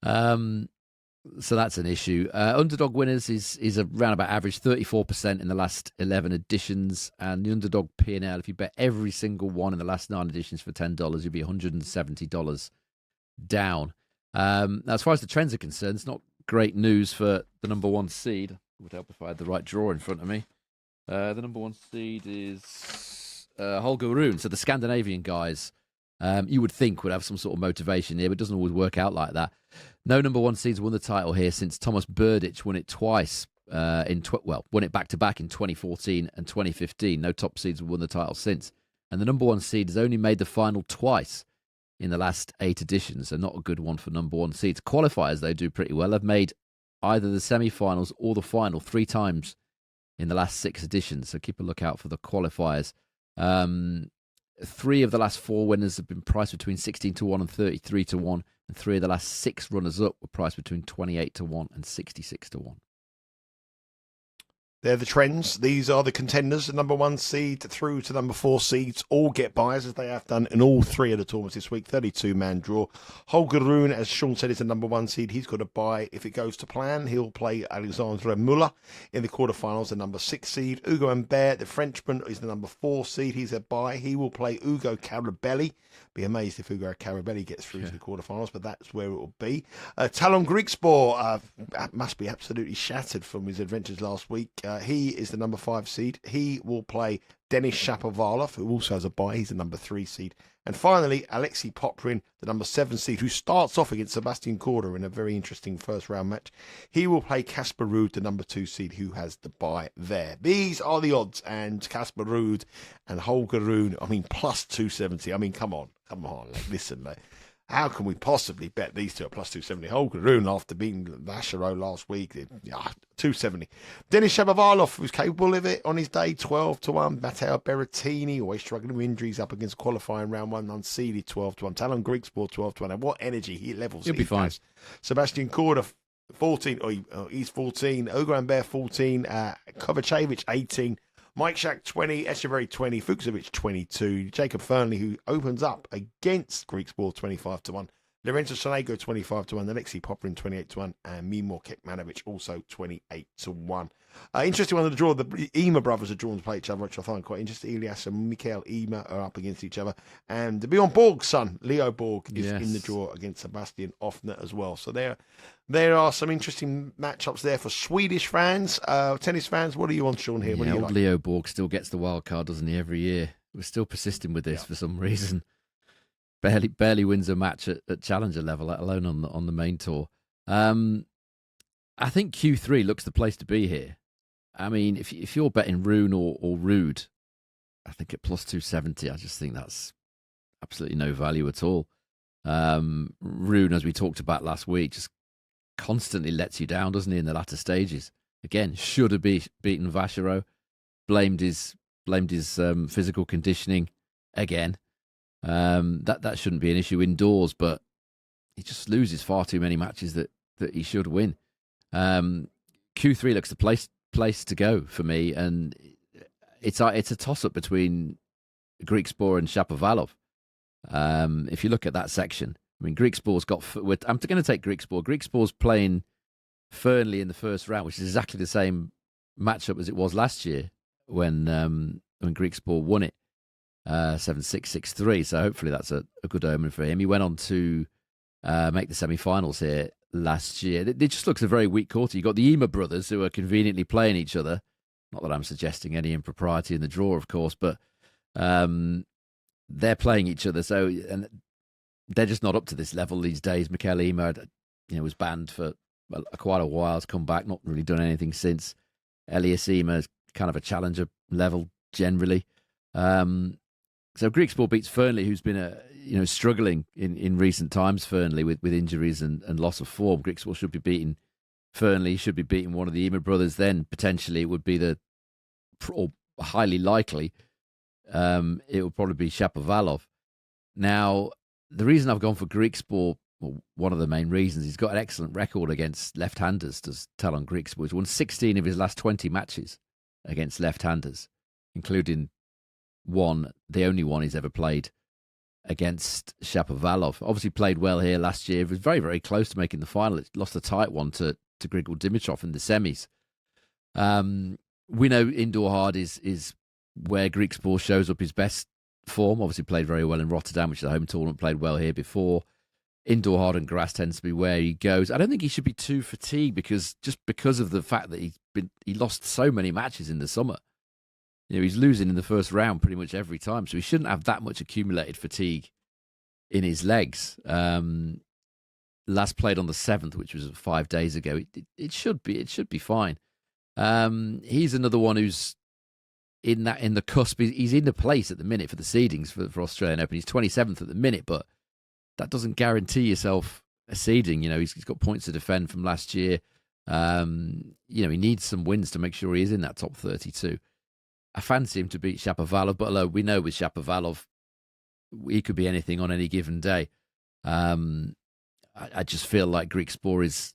So that's an issue. Underdog winners is around about average, 34% in the last 11 editions. And the underdog P&L, if you bet every single one in the last 9 editions for $10, you'll be $170 down. Now, as far as the trends are concerned, it's not great news for the number 1 seed. It would help if I had the right draw in front of me. The number 1 seed is Holger Rune. So the Scandinavian guys, you would think would have some sort of motivation here, but it doesn't always work out like that. No number one seeds won the title here since Thomas Berdych won it twice. Won it back-to-back in 2014 and 2015. No top seeds have won the title since. And the number one seed has only made the final twice in the last 8 editions, so not a good one for number one seeds. Qualifiers, they do pretty well. They've made either the semi-finals or the final 3 times in the last 6 editions, so keep a lookout for the qualifiers. 3 of the last 4 winners have been priced between 16 to 1 and 33 to 1, and 3 of the last 6 runners-up were priced between 28 to 1 and 66 to 1.
They're the trends. These are the contenders. The number 1 seed through to number 4 seeds all get buys, as they have done in all 3 of the tournaments this week. 32-man draw. Holger Rune, as Sean said, is the number 1 seed. He's got a buy if it goes to plan. He'll play Alexandre Muller in the quarterfinals, the number 6 seed. Hugo Humbert, the Frenchman, is the number 4 seed. He's a buy. He will play Ugo Carabelli. Be amazed if Ugo Carabelli gets through to the quarterfinals, but that's where it will be. Talon Griekspoor must be absolutely shattered from his adventures last week. He is the number 5 seed. He will play Denis Shapovalov, who also has a bye. He's the number 3 seed. And finally, Alexei Poprin, the number 7 seed, who starts off against Sebastian Korda in a very interesting first round match. He will play Casper Ruud, the number 2 seed, who has the bye there. These are the odds, and Casper Ruud and Holger Rune, plus 270. Come on. Like, listen, mate. How can we possibly bet these two at plus 270? Holger Rune, after beating Vacherot last week, 270. Denis Shapovalov, who's capable of it on his day, 12 to 1. Matteo Berrettini, always struggling with injuries, up against qualifying round 1, unseeded, 12 to 1. Talon Griekspoor, 12 to 1. And what energy he levels.
He'll be fine.
Has. Sebastian Korda, 14. He's 14. Hugo Humbert, 14. Kovacevic, 18. Mike Shack, 20, Echeverry, 20, Fuchsovic, 22, Jacob Fernley, who opens up against Griekspoor, 25 to 1, Lorenzo Sonego, 25 to 1, Alexei Poprin, 28 to 1, and Mimor Kekmanovic, also 28 to 1. Interesting one of the draw. The Ema brothers are drawn to play each other, which I find quite interesting. Elias and Mikael Ema are up against each other. And Bjorn Borg's son, Leo Borg, is in the draw against Sebastian Offner as well. So there are some interesting matchups there for Swedish fans. Tennis fans, what are you on, Sean, here? What do you like?
Leo Borg still gets the wild card, doesn't he, every year? We're still persisting with this for some reason. Barely wins a match at challenger level, let alone on the main tour. I think Q3 looks the place to be here. If you're betting Rune or Ruud, I think at plus 270, I just think that's absolutely no value at all. Rune, as we talked about last week, just constantly lets you down, doesn't he, in the latter stages? Again, should have beaten Vacherot, blamed his physical conditioning again. That shouldn't be an issue indoors, but he just loses far too many matches that he should win. Q3 looks the place to go for me, and it's a toss-up between Griekspoor and Shapovalov. If you look at that section, Griekspoor's got... I'm going to take Griekspoor. Griekspoor's playing Fernley in the first round, which is exactly the same matchup as it was last year when Griekspoor won it 7-6, 6-3. So hopefully that's a good omen for him. He went on to make the semi-finals here last year. It just looks a very weak quarter. You've got the Ema brothers who are conveniently playing each other. Not that I'm suggesting any impropriety in the draw, of course, but they're playing each other. And they're just not up to this level these days. Mikael Ema, was banned for quite a while. Has come back, not really done anything since. Elias Ema is kind of a challenger level generally. So Griekspoor beats Fernley, who's been struggling in recent times. Fernley with injuries and loss of form. Griekspoor should be beating Fernley. Should be beating one of the Ema brothers. Then potentially it would be or highly likely, it would probably be Shapovalov. Now, the reason I've gone for Griekspoor, well, one of the main reasons, he's got an excellent record against left-handers. Does Talon Griekspoor? He's won 16 of his last 20 matches against left-handers, including the only one he's ever played against Shapovalov. Obviously played well here last year. He was very, very close to making the final. It lost a tight one to Grigor Dimitrov in the semis. We know indoor hard is where Griekspoor shows up his best form. Obviously played very well in Rotterdam, which is a home tournament, played well here before. Indoor hard and grass tends to be where he goes. I don't think he should be too fatigued because of the fact that he lost so many matches in the summer. he's losing in the first round pretty much every time, so he shouldn't have that much accumulated fatigue in his legs. Last played on the 7th, which was 5 days ago. It should be fine. He's another one who's in the cusp. He's in the place at the minute for the seedings for Australian Open. He's 27th at the minute, but that doesn't guarantee yourself a seeding. He's got points to defend from last year. He needs some wins to make sure he is in that top 32. I fancy him to beat Shapovalov, but although we know with Shapovalov, he could be anything on any given day. I just feel like Greek Sport is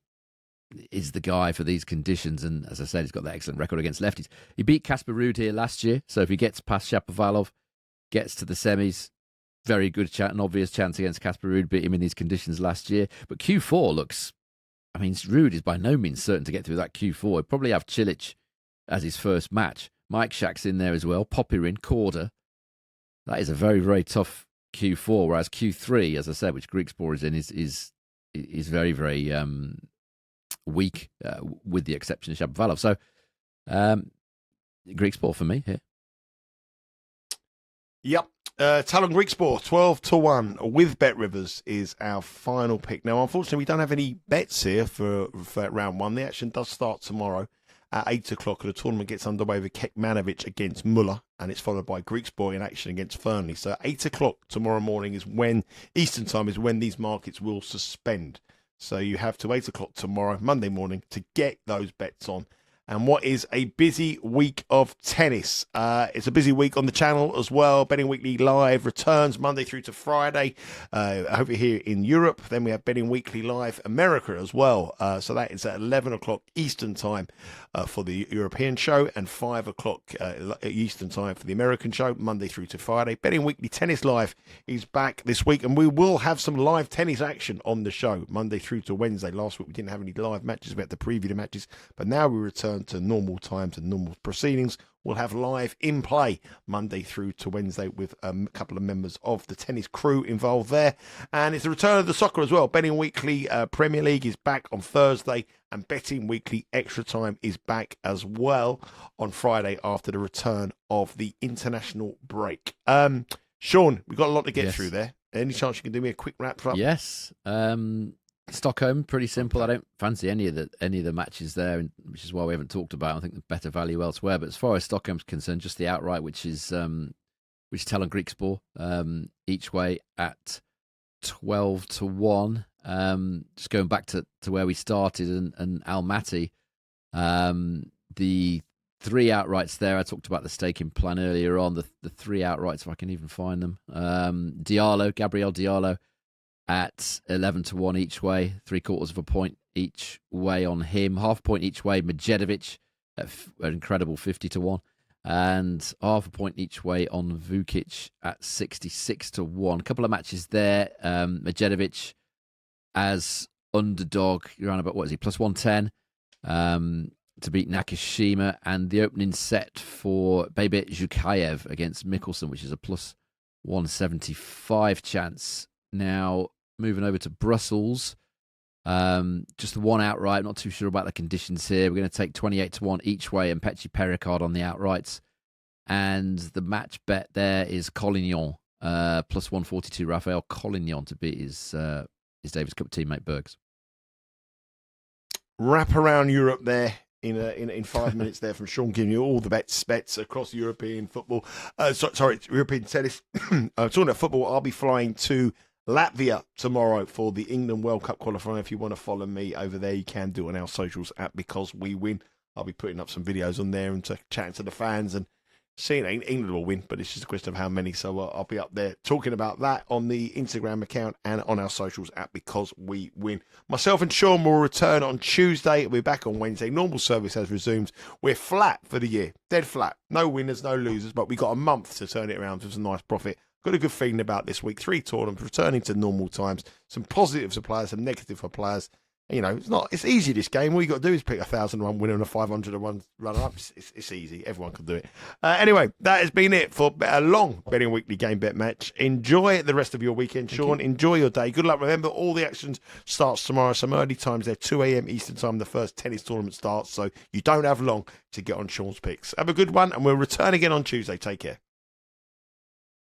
the guy for these conditions, and as I said, he's got that excellent record against lefties. He beat Casper Ruud here last year, so if he gets past Shapovalov, gets to the semis, very good an obvious chance against Casper Ruud. Beat him in these conditions last year. But Q4 looks, Ruud is by no means certain to get through that Q4. He'll probably have Cilic as his first match. Mike Shack's in there as well. Popyrin, Korda. That is a very, very tough Q4, whereas Q3, as I said, which Greek Sport is in, is very, very weak, with the exception of Shapovalov. So, Greek Sport for me here.
Yep. Talon Greek Sport, 12-1 with Bet Rivers is our final pick. Now, unfortunately, we don't have any bets here for round one. The action does start tomorrow at 8 o'clock, and the tournament gets underway with Kekmanovic against Muller, and it's followed by Greek Sport in action against Fernley. So 8 o'clock tomorrow morning is when, Eastern time, is when these markets will suspend. So you have to 8 o'clock tomorrow, Monday morning, to get those bets on. And what is a busy week of tennis. It's a busy week on the channel as well. Betting Weekly Live returns Monday through to Friday. Over here in Europe. Then we have Betting Weekly Live America as well. So that is at 11 o'clock Eastern time for the European show, and 5 o'clock Eastern time for the American show, Monday through to Friday. Betting Weekly Tennis Live is back this week, and we will have some live tennis action on the show Monday through to Wednesday. Last week we didn't have any live matches. We had to preview the matches, but now we return to normal times and normal proceedings. We'll have live in play Monday through to Wednesday with a couple of members of the tennis crew involved there. And it's the return of the soccer as well. Betting Weekly Premier League is back on Thursday, and Betting Weekly Extra Time is back as well on Friday after the return of the international break. Sean, we've got a lot to get through there. Any chance you can do me a quick wrap up?
Yes. Stockholm, pretty simple. I don't fancy any of the matches there, which is why we haven't talked about. I think the better value elsewhere. But as far as Stockholm's concerned, just the outright, which is Talon Greek Sport, each way at 12-1. Just going back to where we started and Almaty, the three outrights there. I talked about the staking plan earlier on. The three outrights, if I can even find them. Gabriel Diallo, at 11-1 each way, 3/4 point each way on him, half a point each way. Medjedovic at an incredible 50-1, and half a point each way on Vukic at 66-1. A couple of matches there. Medjedovic as underdog, around about, what is he, plus 110 to beat Nakashima, and the opening set for Beibit Zhukayev against Michelsen, which is a plus 175 chance. Now, moving over to Brussels, just the one outright. Not too sure about the conditions here. We're going to take 28-1 each way and Petchy Pericard on the outrights. And the match bet there is Collignon, plus 142. Raphael Collignon to beat his Davis Cup teammate Bergs.
Wrap around Europe there in 5 minutes there from Sean, giving you all the bets across European football. European tennis. Talking about football, I'll be flying to Latvia tomorrow for the England World Cup qualifier. If you want to follow me over there, you can do it on our socials at Because We Win. I'll be putting up some videos on there and chatting to the fans and seeing England will win, but it's just a question of how many. So I'll be up there talking about that on the Instagram account and on our socials at Because We Win. Myself and Sean will return on Tuesday. We'll be back on Wednesday. Normal service has resumed. We're flat for the year. Dead flat. No winners, no losers, but we got a month to turn it around to some nice profit. Got a good feeling about this week. 3 tournaments returning to normal times. Some positives for players, some negatives for players. You know, it's easy, this game. All you got to do is pick 1,000-1 winner and a 500-1 runner-up. It's easy. Everyone can do it. Anyway, that has been it for a long Betting Weekly Game Bet match. Enjoy the rest of your weekend, Sean. Enjoy your day. Good luck. Remember, all the action starts tomorrow. Some early times there, 2 a.m. Eastern Time, the first tennis tournament starts. So you don't have long to get on Sean's picks. Have a good one, and we'll return again on Tuesday. Take care.